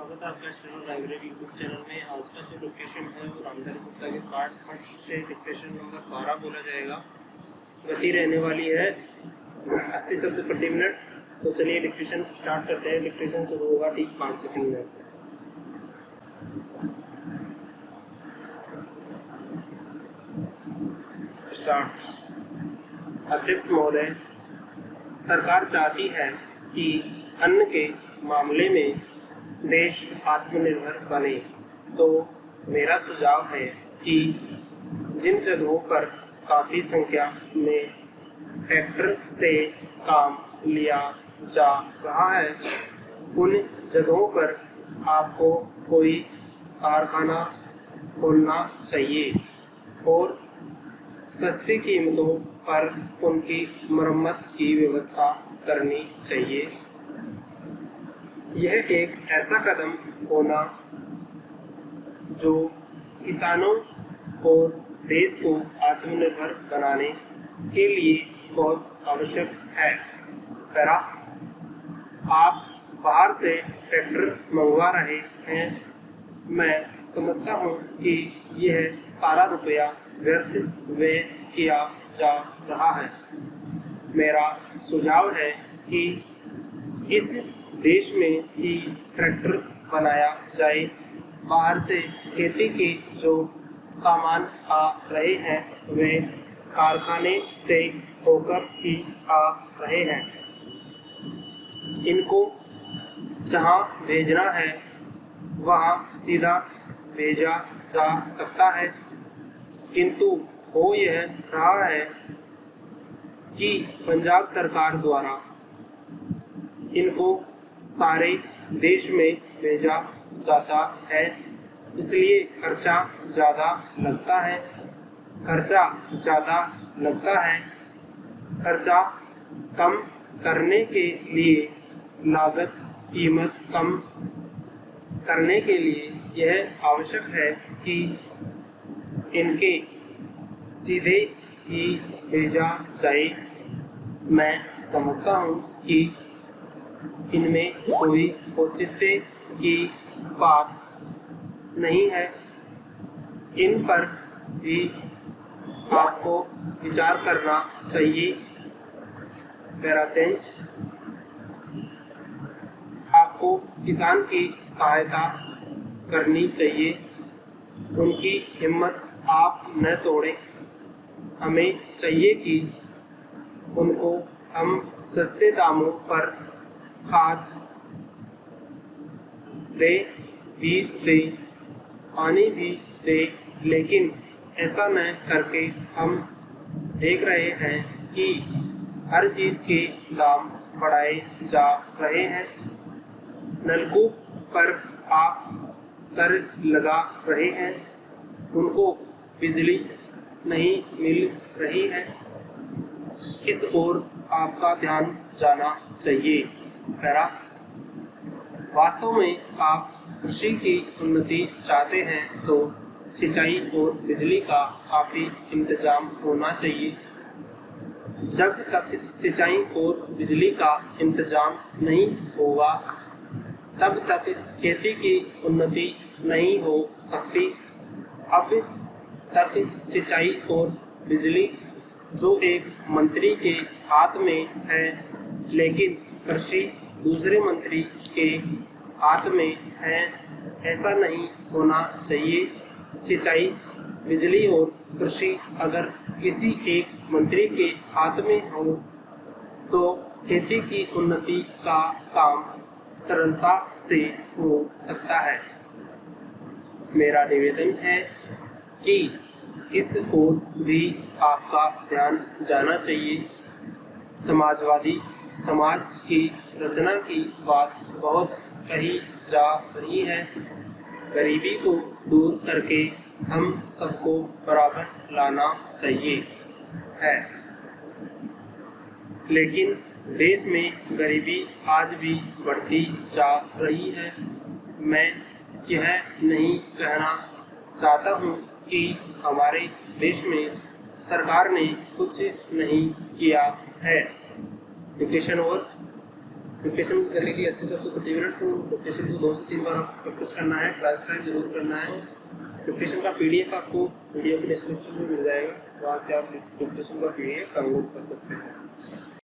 स्वागत है आपका स्टूडेंट लाइब्रेरी यूट्यूब चैनल में। आज का जो डिक्टेशन है वो रामधारी गुप्ता के पार्ट फर्स्ट से डिक्टेशन नंबर 12 बोला जाएगा। गति रहने वाली है 80 शब्द प्रति मिनट। तो चलिए डिक्टेशन स्टार्ट करते हैं। डिक्टेशन शुरू होगा ठीक 5 सेकंड में। स्टार्ट। अध्यक्ष महोदय, सरकार चाहती है कि अन्न के मामले में देश आत्मनिर्भर बने, तो मेरा सुझाव है कि जिन जगहों पर काफ़ी संख्या में ट्रैक्टर से काम लिया जा रहा है उन जगहों पर आपको कोई कारखाना खोलना चाहिए और सस्ती कीमतों पर उनकी मरम्मत की व्यवस्था करनी चाहिए। यह एक ऐसा कदम होना जो किसानों और देश को आत्मनिर्भर बनाने के लिए बहुत आवश्यक है। पैरा, आप बाहर से ट्रैक्टर मंगवा रहे हैं। मैं समझता हूँ कि यह सारा रुपया व्यर्थ व्यय किया जा रहा है। मेरा सुझाव है कि इस देश में ही ट्रैक्टर बनाया जाए। बाहर से खेती के जो सामान आ रहे हैं वे कारखाने से होकर ही आ रहे हैं। इनको जहाँ भेजना है वहाँ सीधा भेजा जा सकता है, किंतु हो यह रहा है कि पंजाब सरकार द्वारा इनको सारे देश में भेजा जाता है, इसलिए खर्चा ज़्यादा लगता है। खर्चा कम करने के लिए, लागत कीमत कम करने के लिए यह आवश्यक है कि इनके सीधे ही भेजा जाए। मैं समझता हूँ कि इनमें कोई औचित्य की बात नहीं है। इन पर भी आपको विचार करना चाहिए। Para change. आपको किसान की सहायता करनी चाहिए। उनकी हिम्मत आप न तोड़ें। हमें चाहिए कि उनको हम सस्ते दामों पर खाद दे, बीज दे, पानी भी दे, लेकिन ऐसा न करके हम देख रहे हैं कि हर चीज़ के दाम बढ़ाए जा रहे हैं। नलकूप पर आप कर लगा रहे हैं, उनको बिजली नहीं मिल रही है। इस ओर आपका ध्यान जाना चाहिए। पैरा, वास्तव में आप कृषि की उन्नति चाहते हैं तो सिंचाई और बिजली का काफ़ी इंतजाम होना चाहिए। जब तक सिंचाई और बिजली का इंतजाम नहीं होगा तब तक खेती की उन्नति नहीं हो सकती। अब तक सिंचाई और बिजली जो एक मंत्री के हाथ में है, लेकिन कृषि दूसरे मंत्री के हाथ में है, ऐसा नहीं होना चाहिए। सिंचाई, बिजली और कृषि अगर किसी एक मंत्री के हाथ में हो तो खेती की उन्नति का काम सरलता से हो सकता है। मेरा निवेदन है कि इस ओर भी आपका ध्यान जाना चाहिए। समाजवादी समाज की रचना की बात बहुत कही जा रही है। गरीबी को दूर करके हम सबको बराबर लाना चाहिए है, लेकिन देश में गरीबी आज भी बढ़ती जा रही है। मैं यह नहीं कहना चाहता हूँ कि हमारे देश में सरकार ने कुछ नहीं किया है। Dictation over. डिक्टेशन कर लीजिए 80 शब्द प्रति मिनट। तो डिक्टेशन को 2 से 3 बार आपको प्रैक्टिस करना है, क्लास टाइम जरूर करना है। डिक्टेशन का PDF आपको वीडियो के डिस्क्रिप्शन में मिल जाएगा, वहाँ से आप डिक्टेशन का PDF डाउनलोड कर सकते हैं।